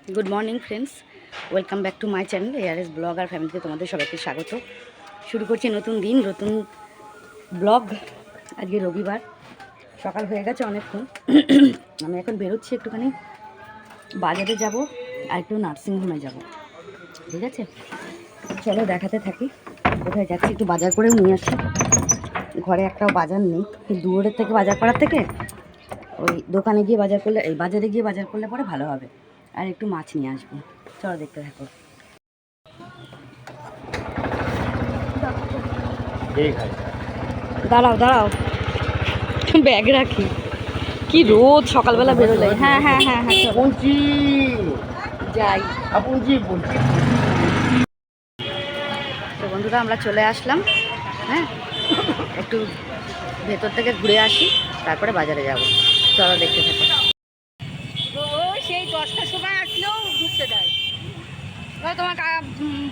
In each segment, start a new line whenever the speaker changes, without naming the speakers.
Good morning friends, welcome back to my channel ARS blog আর ফ্যামিলিতে তোমাদের সবাইকে স্বাগত। শুরু করছি নতুন দিন, নতুন ব্লগ। আজকে রবিবার, সকাল হয়ে গেছে অনেকক্ষণ। আমি এখন বেরোচ্ছি, একটুখানি বাজারে যাব আর একটু নার্সিংহোমে যাব। ঠিক আছে, চলো দেখাতে থাকি কোথায় যাচ্ছি। একটু বাজার করেও নিয়ে আসি, ঘরে একটাও বাজার নেই। দূরের থেকে বাজার করার থেকে ওই দোকানে গিয়ে বাজার করলে, এই বাজারে গিয়ে বাজার করলে পরে ভালো হবে। আর একটু মাছ নিয়ে আসবো, চলো দেখতে থাকো। দাঁড়াও দাঁড়াও, ব্যাগ রাখি। কি রোদ, সকালবেলা বেরোলে। হ্যাঁ হ্যাঁ হ্যাঁ হ্যাঁ, চলো যাই। তো বন্ধুরা, আমরা চলে আসলাম। হ্যাঁ, একটু ভেতর থেকে ঘুরে আসি, তারপরে বাজারে যাব। চলো দেখতে থাকো। তো সেই 10টার সময় আসলেও ঢুকতে দেয়, তোমার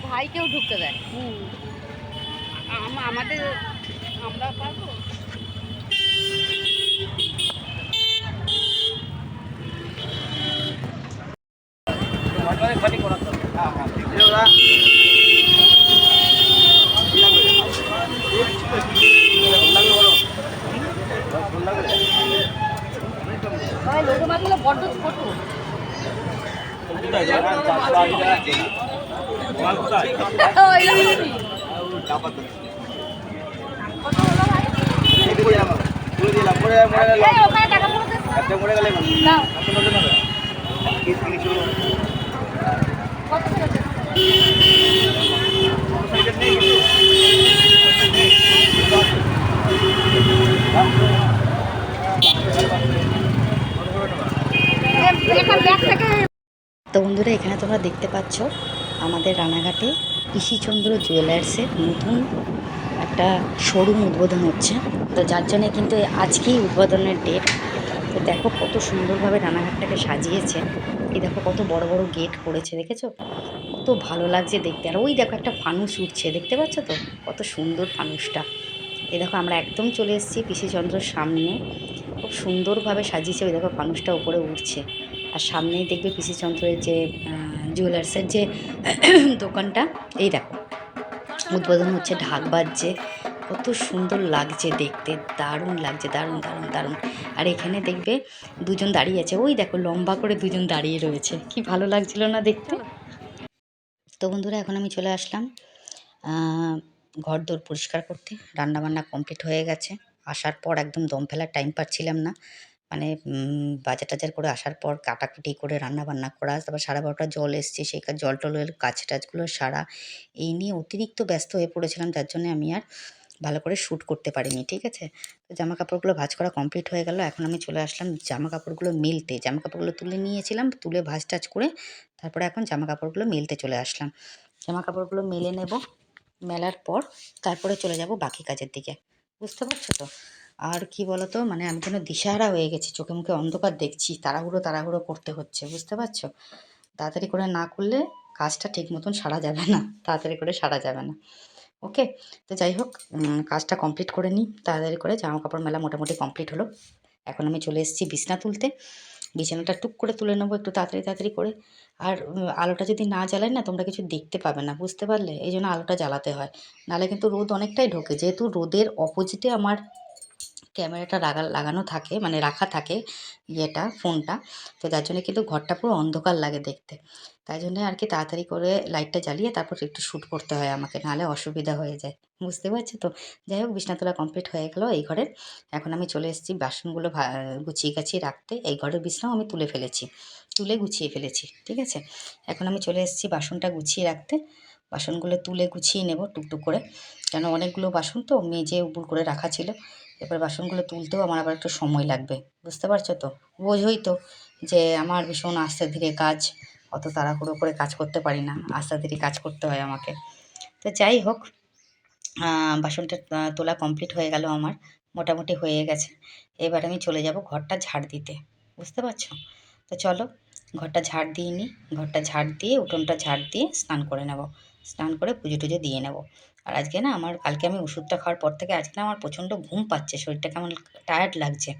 ভাইকেও ঢুকতে দেয়। আমাদের আমরা পাবো। লোক মাছগুলো বড্ড ছোট। তো বন্ধুরা, এখানে তোমরা দেখতে পাচ্ছ আমাদের রানাঘাটে পিসিচন্দ্র জুয়েলার্সের নতুন একটা শোরুম উদ্বোধন হচ্ছে। তো যার জন্যে কিন্তু আজকেই উদ্বোধনের ডেট। তো দেখো কত সুন্দরভাবে রানাঘাটটাকে সাজিয়েছে। এই দেখো কত বড় বড় গেট করেছে, দেখেছো? কত ভালো লাগছে দেখতে। আর ওই দেখো একটা ফানুস উঠছে, দেখতে পাচ্ছ তো কত সুন্দর ফানুসটা। এই দেখো আমরা একদম চলে এসেছি পিসিচন্দ্রর সামনে। খুব সুন্দরভাবে সাজিয়েছে, ওই দেখো ফানুসটা উপরে উঠছে। আর সামনেই দেখবে পিসিচন্দ্রের যে জুয়েলার্সের যে দোকানটা, এই দেখো উদ্বোধন হচ্ছে, ঢাক বাজছে। কত সুন্দর লাগছে দেখতে, দারুণ লাগছে, দারুণ দারুণ দারুণ। আর এখানে দেখবে দুজন দাঁড়িয়ে আছে, ওই দেখো লম্বা করে দুজন দাঁড়িয়ে রয়েছে, কি ভালো লাগছিল না দেখতে। তো বন্ধুরা, এখন আমি চলে আসলাম ঘর দোর পরিষ্কার করতে। রান্নাবান্না কমপ্লিট হয়ে গেছে। আসার পর একদম দম ফেলার টাইম পাচ্ছিলাম না, মানে বাজার টাজার করে আসার পর কাটাকুটি করে রান্না বান্না করা, তারপর 12:30 জল এসছে, সেই জল টলের কাজ টাজগুলো সারা, এই নিয়ে অতিরিক্ত ব্যস্ত হয়ে পড়েছিলাম, যার জন্য আমি আর ভালো করে শ্যুট করতে পারিনি। ঠিক আছে, তো জামা কাপড়গুলো ভাঁজ করা কমপ্লিট হয়ে গেল। এখন আমি চলে আসলাম জামা কাপড়গুলো মেলতে। জামা কাপড়গুলো তুলে নিয়েছিলাম, তুলে ভাঁজ টাজ করে তারপরে এখন জামা কাপড়গুলো মেলতে চলে আসলাম। জামা কাপড়গুলো মেলে নেব, মেলার পর তারপরে চলে যাব বাকি কাজের দিকে। বুঝতে পারছো তো? আর কি বলতো, মানে আমি যেন দিশাহারা হয়ে গেছি, চোখে মুখে অন্ধকার দেখছি, তাড়াহুড়ো তাড়াহুড়ো করতে হচ্ছে, বুঝতে পারছো? তাড়াতাড়ি করে না করলে কাজটা ঠিক মতন সারা যাবে না, তাড়াতাড়ি করে সারা যাবে না। ওকে, তো যাই হোক, কাজটা কমপ্লিট করে নিই তাড়াতাড়ি করে। জামা কাপড় মেলা মোটামুটি কমপ্লিট হলো। এখন আমি চলে এসেছি বিছনা তুলতে। বিছানাটা টুক করে তুলে নেবো একটু তাড়াতাড়ি তাড়াতাড়ি করে। আর আলোটা যদি না জ্বালাই না, তোমরা কিছু দেখতে পাবে না, বুঝতে পারলে? এই জন্য আলোটা জ্বালাতে হয়, নাহলে কিন্তু রোদ অনেকটাই ঢোকে। যেহেতু রোদের অপোজিটে আমার ক্যামেরাটা লাগানো থাকে, মানে রাখা থাকে ইয়েটা, ফোনটা। তো যার জন্য কিন্তু ঘরটা পুরো অন্ধকার লাগে দেখতে। তাই জন্য আর কি তাড়াতাড়ি করে লাইটটা জ্বালিয়ে তারপর একটু শ্যুট করতে হয় আমাকে, নাহলে অসুবিধা হয়ে যায়, বুঝতে পারছো তো? যাই হোক, বিছনা তোলা কমপ্লিট হয়ে গেল এই ঘরের। এখন আমি চলে এসেছি বাসনগুলো গুছিয়ে গাছিয়ে রাখতে। এই ঘরের বিছনাও আমি তুলে ফেলেছি, তুলে গুছিয়ে ফেলেছি। ঠিক আছে, এখন আমি চলে এসেছি বাসনটা গুছিয়ে রাখতে। বাসনগুলো তুলে গুছিয়ে নেব টুকটুক করে, কেন অনেকগুলো বাসন তো মেজে উপুর করে রাখা ছিল। এবার বাসনগুলো তুলতেও আমার আবার একটু সময় লাগবে, বুঝতে পারছো তো? বোঝোই তো যে আমার ভীষণ আস্তে ধীরে কাজ, অত তাড়াহুড়ো করে কাজ করতে পারি না, আস্তে ধীরে কাজ করতে হয় আমাকে। তো যাই হোক, বাসনটা তোলা কমপ্লিট হয়ে গেল আমার, মোটামুটি হয়ে গেছে। এবার আমি চলে যাব ঘরটা ঝাড় দিতে, বুঝতে পারছো? তো চলো ঘরটা ঝাড় দিয়ে নিই। ঘরটা ঝাড় দিয়ে, উঠোনটা ঝাড় দিয়ে স্নান করে নেব। স্নান করে পুজো টুজো দিয়ে নেব। আর আজকে না, কালকে আমি ওষুধটা খাওয়ার পর থেকে আজকে না আমার প্রচণ্ড ঘুম পাচ্ছে, শরীরটা কেমন টায়ার্ড লাগছে,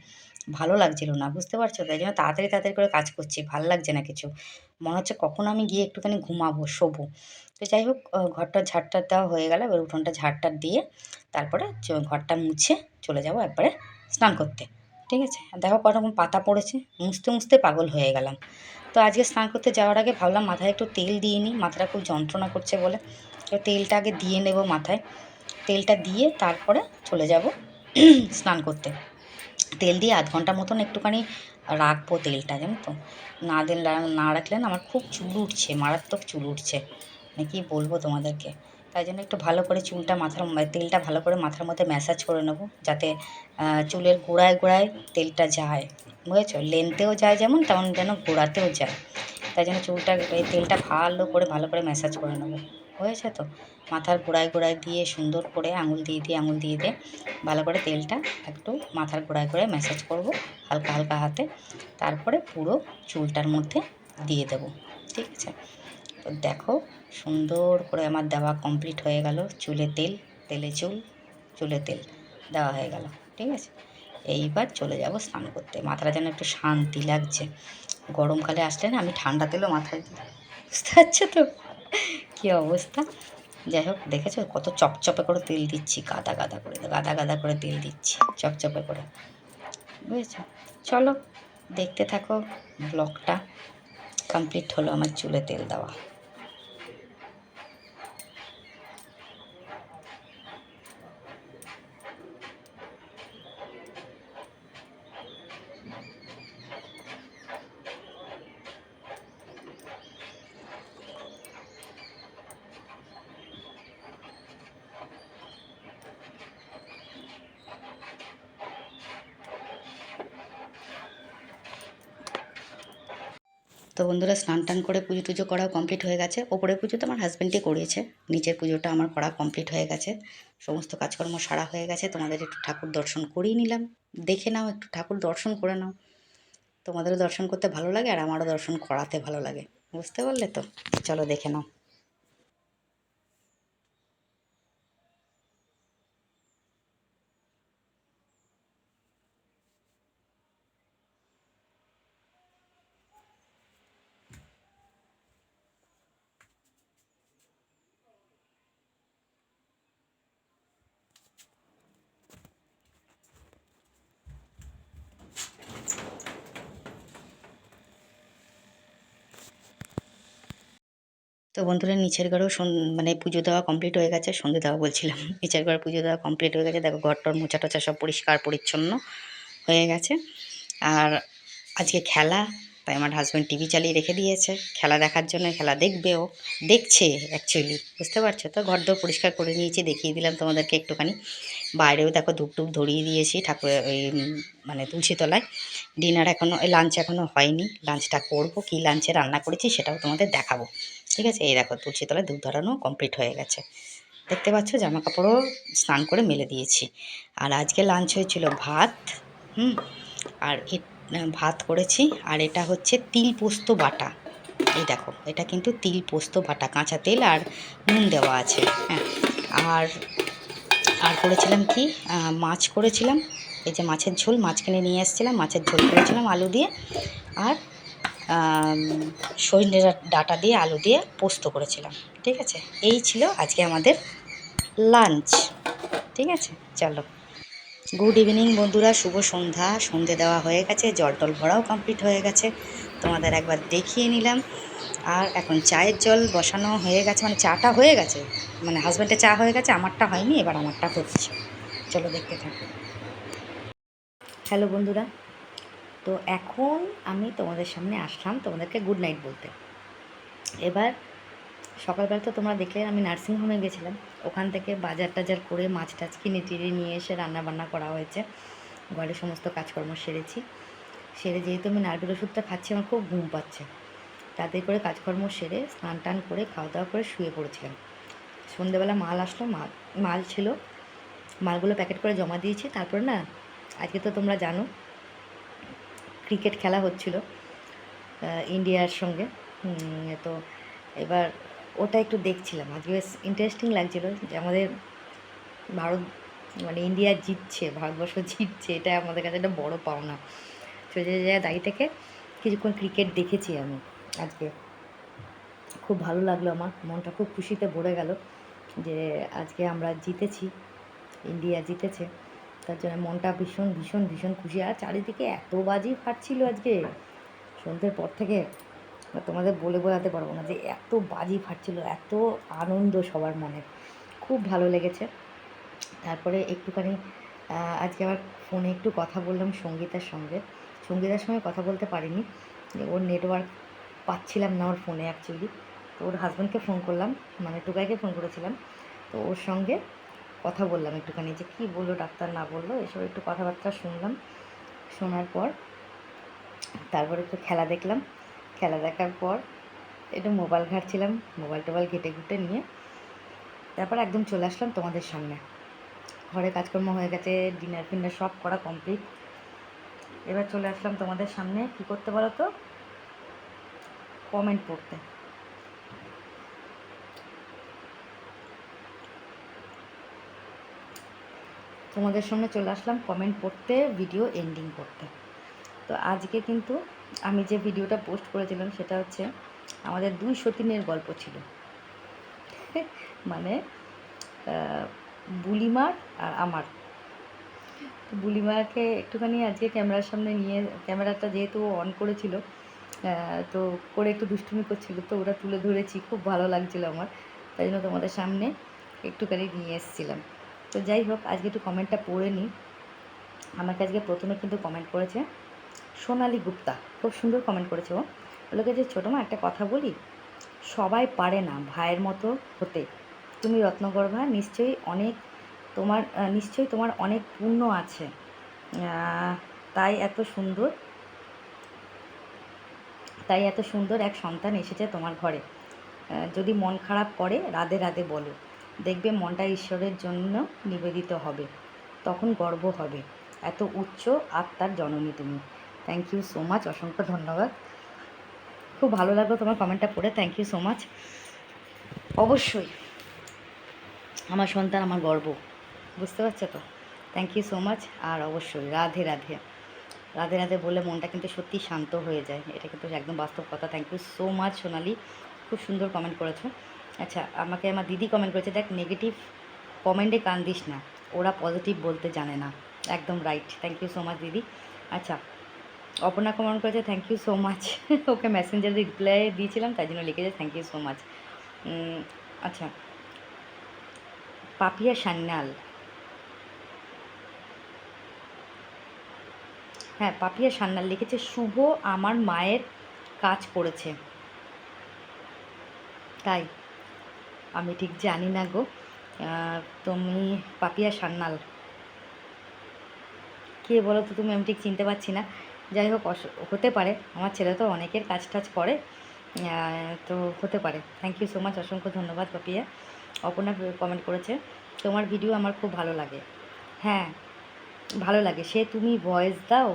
ভালো লাগছিল না, বুঝতে পারছো? তাই জন্য তাড়াতাড়ি তাড়াতাড়ি করে কাজ করছি, ভাল লাগছে না কিছু। মনে হচ্ছে কখন আমি গিয়ে একটুখানি ঘুমাবো, শোবো। তো যাই হোক, ঘরটা ঝাড়-টাড় দেওয়া হয়ে গেল। এবার উঠোনটা ঝাড়-টাড় দিয়ে তারপরে ঘরটা মুছে চলে যাবো একবারে স্নান করতে। ঠিক আছে? আর দেখো কতরকম পাতা পড়েছে, মুছতে মুছতে পাগল হয়ে গেলাম। তো আজকে স্নান করতে যাওয়ার আগে ভাবলাম মাথায় একটু তেল দিয়ে নিই, মাথাটা খুব যন্ত্রণা করছে বলে। তো তেলটা আগে দিয়ে নেব মাথায়। তেলটা দিয়ে তারপরে চলে যাব স্নান করতে। তেল দিয়ে আধ ঘন্টা মতন একটুখানি রাখবো তেলটা, জানো তো? না রাখলে না আমার খুব চুল উঠছে, মারাত্মক চুল উঠছে, মানে কী বলবো তোমাদেরকে। তাই জন্য একটু ভালো করে চুলটা তেলটা ভালো করে মাথার মধ্যে ম্যাসাজ করে নেবো, যাতে চুলের গোড়ায় গোড়ায় তেলটা যায়, বুঝেছো? লেনতেও যায় যেমন, তেমন যেন গোড়াতেও যায়। তাই জন্য এই তেলটা ভালো করে ম্যাসাজ করে নেবো, হয়েছে তো? মাথার গোড়ায় গোড়ায় দিয়ে সুন্দর করে আঙুল দিয়ে দিয়ে ভালো করে তেলটা একটু মাথার গোড়ায় গোড়ায় ম্যাসাজ করব হালকা হালকা হাতে। তারপরে পুরো চুলটার মধ্যে দিয়ে দেবো, ঠিক আছে? তো দেখো, সুন্দর করে আমার দেওয়া কমপ্লিট হয়ে গেল। চুলে তেল, তেলে চুল, চুলে তেল দেওয়া হয়ে গেল, ঠিক আছে? এইবার চলে যাব স্নান করতে। মাথাটা যেন একটু শান্তি লাগছে। গরমকালে আসলে না আমি ঠান্ডা তেলও মাথায় দিই, বুঝতে পারছো তো কী অবস্থা? যাই হোক, দেখেছো কত চপচপে করে তেল দিচ্ছি, গাদা গাদা করে তেল দিচ্ছি চপচপে করে, বুঝেছো? চলো দেখতে থাকো ব্লগটা। কমপ্লিট হলো আমার চুলে তেল দেওয়া। তো বন্ধুরা, স্নান টান করে পুজো টুজো করাও কমপ্লিট হয়ে গেছে। ওপরের পুজো তো আমার হাজব্যান্ডই করিয়েছে, নিচের পুজোটা আমার করা কমপ্লিট হয়ে গেছে। সমস্ত কাজকর্ম সারা হয়ে গেছে। তোমাদের একটু ঠাকুর দর্শন করিয়ে নিলাম, দেখে নাও, একটু ঠাকুর দর্শন করে নাও। তোমাদেরও দর্শন করতে ভালো লাগে আর আমারও দর্শন করাতে ভালো লাগে, বুঝতে পারলে তো? চলো দেখে নাও। তো বন্ধুরা, নিচের ঘরেও মানে পুজো দেওয়া কমপ্লিট হয়ে গেছে, সন্ধে দেওয়া বলছিলাম নিচের ঘরে পুজো দেওয়া কমপ্লিট হয়ে গেছে। দেখো ঘরটর মোছা টোছা সব পরিষ্কার পরিচ্ছন্ন হয়ে গেছে। আর আজকে খেলা, তাই আমার হাজব্যান্ড টিভি চালিয়ে রেখে দিয়েছে খেলা দেখার জন্য। খেলা দেখবেও, দেখছে অ্যাকচুয়ালি, বুঝতে পারছো তো? ঘরদোর পরিষ্কার করে নিয়েছি, দেখিয়ে দিলাম তোমাদেরকে একটুখানি। বাইরেও দেখো ধূপ টুপ ধরিয়ে দিয়েছি ঠাকুর ওই মানে তুলসীতলায়। ডিনার এখনও, লাঞ্চ এখনও হয়নি, লাঞ্চটা করব। কী লাঞ্চে রান্না করেছি সেটাও তোমাদের দেখাবো, ঠিক আছে? এই দেখো তুলসীতলায় ধূপ ধরানো কমপ্লিট হয়ে গেছে, দেখতে পাচ্ছ? জামা কাপড়ও স্নান করে মেলে দিয়েছি। আর আজকে লাঞ্চ হয়েছিল ভাত, আর ভাত করেছি। আর এটা হচ্ছে তিল পোস্ত বাটা। এই দেখো, এটা কিন্তু তিল পোস্ত বাটা, কাঁচা তেল আর নুন দেওয়া আছে, হ্যাঁ। আর আর করেছিলাম কি, মাছ করেছিলাম। এই যে মাছের ঝোল, মাছ কিনে নিয়ে এসেছিলাম, মাছের ঝোল করেছিলাম আলু দিয়ে। আর সজনে ডাঁটা দিয়ে আলু দিয়ে পোস্ত করেছিলাম, ঠিক আছে? এই ছিল আজকে আমাদের লাঞ্চ, ঠিক আছে? চলো, গুড ইভিনিং বন্ধুরা, শুভ সন্ধ্যা। সন্ধে দেওয়া হয়ে গেছে, জল টল ভরাও কমপ্লিট হয়ে গেছে, তোমাদের একবার দেখিয়ে নিলাম। আর এখন চায়ের জল বসানো হয়ে গেছে, মানে চাটা হয়ে গেছে, মানে হাজব্যান্ডের চা হয়ে গেছে, আমারটা হয়নি, এবার আমারটা হচ্ছে। চলো দেখতে থাকো। হ্যালো বন্ধুরা, তো এখন আমি তোমাদের সামনে আসলাম তোমাদেরকে গুড নাইট বলতে। এবার সকালবেলা তো তোমরা দেখলে আমি নার্সিংহোমে গেছিলাম, ওখান থেকে বাজার টাজার করে মাছ টাছ কিনে টিনে নিয়ে এসে রান্না বান্না করা হয়েছে, ঘরে সমস্ত কাজকর্ম সেরেছি। সেরে যেহেতু আমি নার্ভের ওষুধটা খাচ্ছি, আমার খুব ঘুম পাচ্ছে, তাতে করে কাজকর্ম সেরে স্নান টান করে খাওয়া দাওয়া করে শুয়ে পড়েছিলাম। সন্ধেবেলা মাল আসলো, মাল ছিল, মালগুলো প্যাকেট করে জমা দিয়েছি। তারপরে না, আজকে তো তোমরা জানো ক্রিকেট খেলা হচ্ছিল ইন্ডিয়ার সঙ্গে, তো এবার ওটা একটু দেখছিলাম। আজকে বেশ ইন্টারেস্টিং লাগছিল যে আমাদের ভারত, মানে ইন্ডিয়া জিতছে, ভারতবর্ষ জিতছে, এটা আমাদের কাছে একটা বড় পাওনা। সোজা জায়গায় দাঁড়িয়ে থেকে কিছুক্ষণ ক্রিকেট দেখেছি আমি আজকে। খুব ভালো লাগলো, আমার মনটা খুব খুশিতে ভরে গেল যে আজকে আমরা জিতেছি, ইন্ডিয়া জিতেছে। তার জন্য মনটা ভীষণ ভীষণ ভীষণ খুশি। আর চারিদিকে এত বাজি ফাটছিল আজকে সন্ধ্যের পর থেকে, তোমাদের বলে বোঝাতে পারবো না যে এত বাজি ফাটছিল, এত আনন্দ সবার মনে, খুব ভালো লেগেছে। তারপরে একটুখানি আজকে আবার ফোনে একটু কথা বললাম সঙ্গীতার সঙ্গে। সঙ্গীতার সঙ্গে কথা বলতে পারিনি, ওর নেটওয়ার্ক পাচ্ছিলাম না ওর ফোনে অ্যাকচুয়ালি। তো ওর হাজব্যান্ডকে ফোন করলাম, মানে টুকাইকে ফোন করেছিলাম। তো ওর সঙ্গে কথা বললাম একটুখানি, যে কী বললো ডাক্তার না বললো এসব একটু কথাবার্তা শুনলাম। শোনার পর তারপরে একটু খেলা দেখলাম। খেলা দেখার পর একটু মোবাইল ঘাঁটছিলাম, মোবাইল টোবাইল ঘেটে ঘুটে নিয়ে তারপর একদম চলে আসলাম তোমাদের সামনে। ঘরে কাজকর্ম হয়ে গেছে, ডিনার ফিনার সব করা কমপ্লিট। এবার চলে আসলাম তোমাদের সামনে কী করতে বলো তো, কমেন্ট পড়তে। তোমাদের সামনে চলে আসলাম কমেন্ট পড়তে, ভিডিও এন্ডিং করতে। তো আজকে কিন্তু আমি যে ভিডিওটা পোস্ট করেছিলাম সেটা হচ্ছে আমাদের দুই সতীনের গল্প ছিল। মানে বুলিমার আর আমার। বুলিমাকে একটুখানি আজকে ক্যামেরার সামনে নিয়ে, ক্যামেরাটা যেহেতু অন করেছিল তো করে একটু দুষ্টুমি করছিল, তো ওরা তুলে ধরেছি, খুব ভালো লাগছিলো আমার, তাই জন্য তোমাদের সামনে একটুখানি নিয়ে এসেছিলাম। তো যাই হোক, আজকে একটু কমেন্টটা পড়ে নিই। আমাকে আজকে প্রথমে কিন্তু কমেন্ট করেছে সোনালি গুপ্তা, খুব সুন্দর কমেন্ট করেছে ও। বলে যে ছোটো মা একটা কথা বলি, সবাই পারে না ভাইয়ের মতো হতে, তুমি রত্নগর্ভা, নিশ্চয়ই তোমার অনেক পুণ্য আছে, তাই এত সুন্দর এক সন্তান এসেছে তোমার ঘরে। যদি মন খারাপ করে রাধে রাধে বলো, দেখবে মনটা ঈশ্বরের জন্য নিবেদিত হবে, তখন গর্ব হবে, এত উচ্চ আত্মার জননী তুমি। থ্যাংক ইউ সো মাচ, অসংখ্য ধন্যবাদ। খুব ভালো লাগলো তোমার কমেন্টটা পড়ে, থ্যাংক ইউ সো মাচ। অবশ্যই আমার সন্তান আমার গর্ব, বুঝতে পারছো তো, থ্যাংক ইউ সো মাচ। আর অবশ্যই রাধে রাধে, রাধে রাধে বলে মনটা কিন্তু সত্যি শান্ত হয়ে যায়, এটা কিন্তু একদম বাস্তব কথা। থ্যাংক ইউ সো মাচ সোনালি, খুব সুন্দর কমেন্ট করেছো। আচ্ছা, আমাকে আমার দিদি কমেন্ট করেছে, দেখ নেগেটিভ কমেন্টে কান দিস না, ওরা পজিটিভ বলতে জানে না। একদম right, thank you so much দিদি। আচ্ছা, অপর্ণা কমেন্ট করেছে thank you so much, okay মেসেঞ্জারে রিপ্লাই দিয়েছিলাম তাই জন্য লিখেছে থ্যাংক ইউ সো মাচ। আচ্ছা, পাপিয়া সান্যাল, হ্যাঁ পাপিয়া সান্যাল লিখেছে শুভ আমার মায়ের কাজ করেছে, তাই আমি ঠিক জানি না গো। তুমি পাপিয়া সান্যাল কে বলো তো তুমি, আমি ঠিক চিনতে পারছি না। যাই হোক, হতে পারে, আমার ছেলে তো অনেকের কাজ টাজ করে, তো হতে পারে। থ্যাংক ইউ সো মাচ, অসংখ্য ধন্যবাদ পাপিয়া। অপর্ণা কমেন্ট করেছে তোমার ভিডিও আমার খুব ভালো লাগে। হ্যাঁ ভালো লাগে, সে তুমি ভয়েস দাও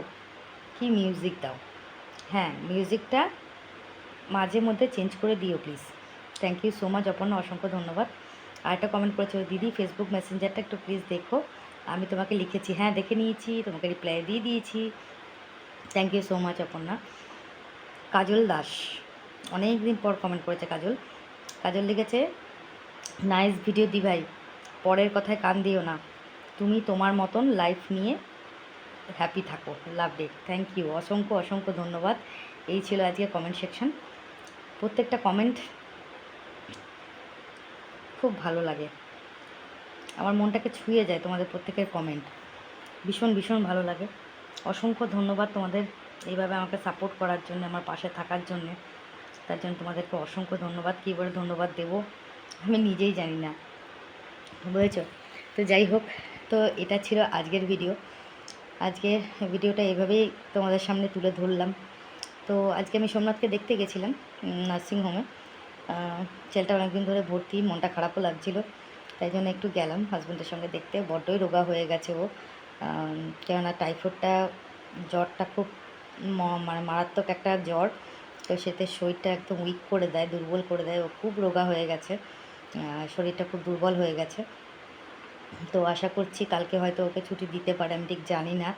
কি মিউজিক দাও, হ্যাঁ মিউজিকটা মাঝে মধ্যে চেঞ্জ করে দিও please. Thank you so much Aparna, অসংখ্য ধন্যবাদ। আর একটা কমেন্ট করেছে দিদি ফেসবুক মেসেঞ্জারটা একটু প্লিজ দেখো, আমি তোমাকে লিখেছি, হ্যাঁ দেখে নিয়েছি, তোমাকে রিপ্লাই দিয়ে দিয়েছি। Thank you so much Aparna. Kajal Das অনেক দিন পর কমেন্ট করেছে কাজল। কাজল লিখেছে নাইস ভিডিও দি ভাই, পরের কথায় কান দিও না, তুমি তোমার মতন লাইফ নিয়ে হ্যাপি থাকো, লাভ ডে। থ্যাংক ইউ, অসংখ্য অসংখ্য ধন্যবাদ। এই ছিল আজকে কমেন্ট সেকশন। প্রত্যেকটা কমেন্ট খুব ভালো লাগে, আমার মনটাকে ছুঁয়ে যায় তোমাদের প্রত্যেকের কমেন্ট, ভীষণ ভীষণ ভালো লাগে। অসংখ্য ধন্যবাদ তোমাদের এইভাবে আমাকে সাপোর্ট করার জন্য, আমার পাশে থাকার জন্যে, তার জন্য তোমাদেরকে অসংখ্য ধন্যবাদ। কী বলে ধন্যবাদ দেবো আমি নিজেই জানি না, বুঝেছ। তো যাই হোক, তো এটা ছিল আজকের ভিডিও। আজকের ভিডিওটা এভাবেই তোমাদের সামনে তুলে ধরলাম। তো আজকে আমি সোমনাথকে দেখতে গেছিলাম নার্সিংহোমে, ছেলেটা অনেকদিন ধরে ভর্তি, মনটা খারাপও লাগছিলো, তাই জন্য একটু গেলাম হাজব্যান্ডের সঙ্গে দেখতে। বড্ডই রোগা হয়ে গেছে ও, কেননা টাইফয়েডটা, জ্বরটা খুব মানে মারাত্মক একটা জ্বর, তো সেতে শরীরটা একদম উইক করে দেয়, দুর্বল করে দেয়, ও খুব রোগা হয়ে গেছে, শরীরটা খুব দুর্বল হয়ে গেছে। তো আশা করছি কালকে হয়তো ওকে ছুটি দিতে পারে, আমি ঠিক জানি না,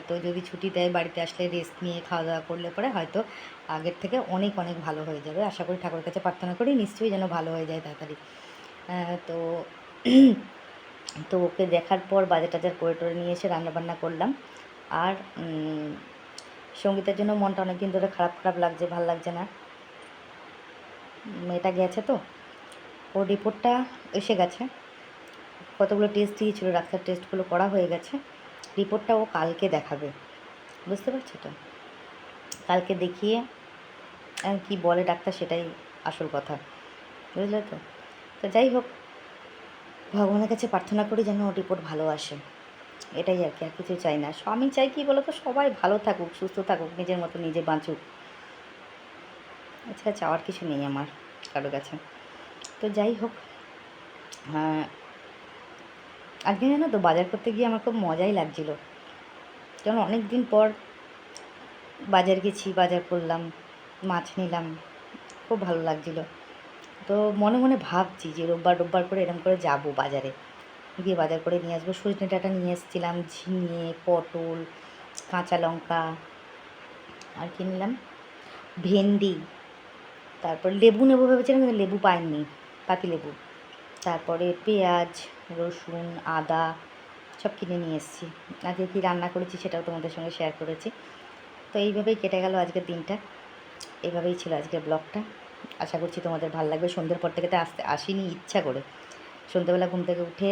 তো যদি ছুটি দেয় বাড়িতে আসলে রেস্ট নিয়ে খাওয়া দাওয়া করলে পরে হয়তো আগের থেকে অনেক অনেক ভালো হয়ে যাবে। আশা করি ঠাকুরের কাছে প্রার্থনা করি নিশ্চয়ই যেন ভালো হয়ে যায় তাড়াতাড়ি। তো তো ওকে দেখার পর বাজার টাজার করে টরে নিয়ে এসে রান্নাবান্না করলাম। আর সঙ্গীতের জন্য মনটা অনেক দিন ধরে খারাপ খারাপ লাগছে, ভাল লাগছে না। মেয়েটা গেছে তো, ওর রিপোর্টটা এসে গেছে, কতগুলো টেস্ট দিয়েছিল, ডাক্তার টেস্টগুলো করা হয়ে গেছে। রিপোর্টটা ও কালকে দেখাবে, বুঝতে পারছো তো? কালকে দেখিয়ে কি বলে ডাক্তার সেটাই আসল কথা, বুঝলে তো? তো যাই হোক, ভগবানের কাছে প্রার্থনা করি যেন ওর রিপোর্ট ভালো আসে, এটাই আর কি, আর কিছু চাই না। আমি চাই কি বলো তো, সবাই ভালো থাকুক, সুস্থ থাকুক, নিজের মতো নিজে বাঁচুক, এছাড়া চাওয়ার কিছু নেই আমার কারো কাছে। তো যাই হোক, আজকে জানো তো বাজার করতে গিয়ে আমার খুব মজাই লাগছিল, কারণ অনেক দিন পর বাজার গেছি, বাজার করলাম, মাছ নিলাম, খুব ভালো লাগছিল। তো মনে মনে ভাবছি যে রোববার রোববার করে এরকম করে যাব বাজারে, গিয়ে বাজার করে নিয়ে আসবো। সজনে ডাঁটা নিয়ে এসেছিলাম, ঝিঙে, পটল, কাঁচা লঙ্কা, আর কি নিলাম, ভেন্ডি, তারপর লেবু নেবো ভেবেছিলাম কিন্তু লেবু পাইনি, পাতিলেবু, তারপরে পেঁয়াজ, রসুন, আদা সব কিনে নিয়ে এসেছি। আজকে কী রান্না করেছি সেটাও তোমাদের সঙ্গে শেয়ার করেছি। তো এইভাবেই কেটে গেল আজকের দিনটা, এইভাবেই ছিল আজকের ব্লগটা। আশা করছি তোমাদের ভালো লাগবে। সন্ধ্যের পর থেকে তো আসিনি ইচ্ছা করে, সন্ধ্যেবেলা ঘুম থেকে উঠে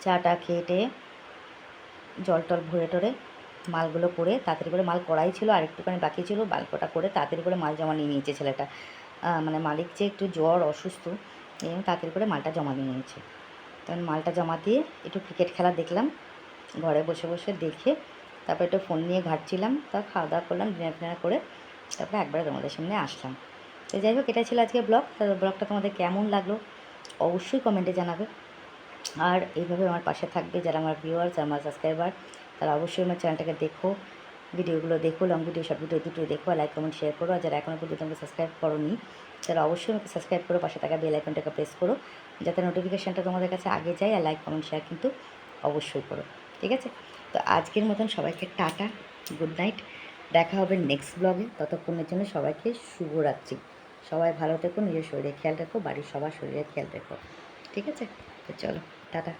চাটা খেয়ে জল টল ভরে টরে মালগুলো করে তাড়াতাড়ি করে, মাল করাই ছিল আর একটুখানি বাকি ছিল, বালকটা করে তাড়াতাড়ি করে মাল জমা নিয়ে নিয়েছে ছেলেটা। মানে মালিক যে একটু জ্বর অসুস্থ, এই জন্য তাড়াতাড়ি করে মালটা জমা নিয়ে নিয়েছে। তখন মালটা জমা দিয়ে একটু ক্রিকেট খেলা দেখলাম, ঘরে বসে বসে দেখে তারপর একটু ফোন নিয়ে ঘাঁটছিলাম, তা খাওয়া দাওয়া করলাম, ডিনার ফিনার করে তারপরে একবারে তোমাদের সামনে আসলাম। তো যাই হোক, এটা ছিল আজকে ব্লগ। তো ব্লগটা তোমাদের কেমন লাগলো অবশ্যই কমেন্টে জানাবে। আর এইভাবে আমার পাশে থাকবে, যারা আমার ভিউয়ার্স, আমার সাবস্ক্রাইবার, তারা অবশ্যই আমার চ্যানেলটাকে দেখো, ভিডিওগুলো দেখো, লং ভিডিও শর্ট ভিডিও দুটোই দেখো, লাইক কমেন্ট শেয়ার করো। আর যারা এখনও পর্যন্ত আমাকে সাবস্ক্রাইব করোনি তারা অবশ্যই আমাকে সাবস্ক্রাইব করো, পাশে থাকা বেল আইকনটাকে প্রেস করো, যাতে নোটিফিকেশানটা তোমাদের কাছে আগে যায়। আর লাইক কমেন্ট শেয়ার কিন্তু অবশ্যই করো, ঠিক আছে? তো আজকের মতন সবাইকে টাটা, গুড নাইট, দেখা হবে নেক্সট ব্লগে। ততক্ষণের জন্য সবাইকে শুভরাত্রি। সবাই ভালো থেকো, নিজের শরীরে খেয়াল রেখো, বাড়ির সবার শরীরে খেয়াল রেখো, ঠিক আছে? তো চলো, টাটা।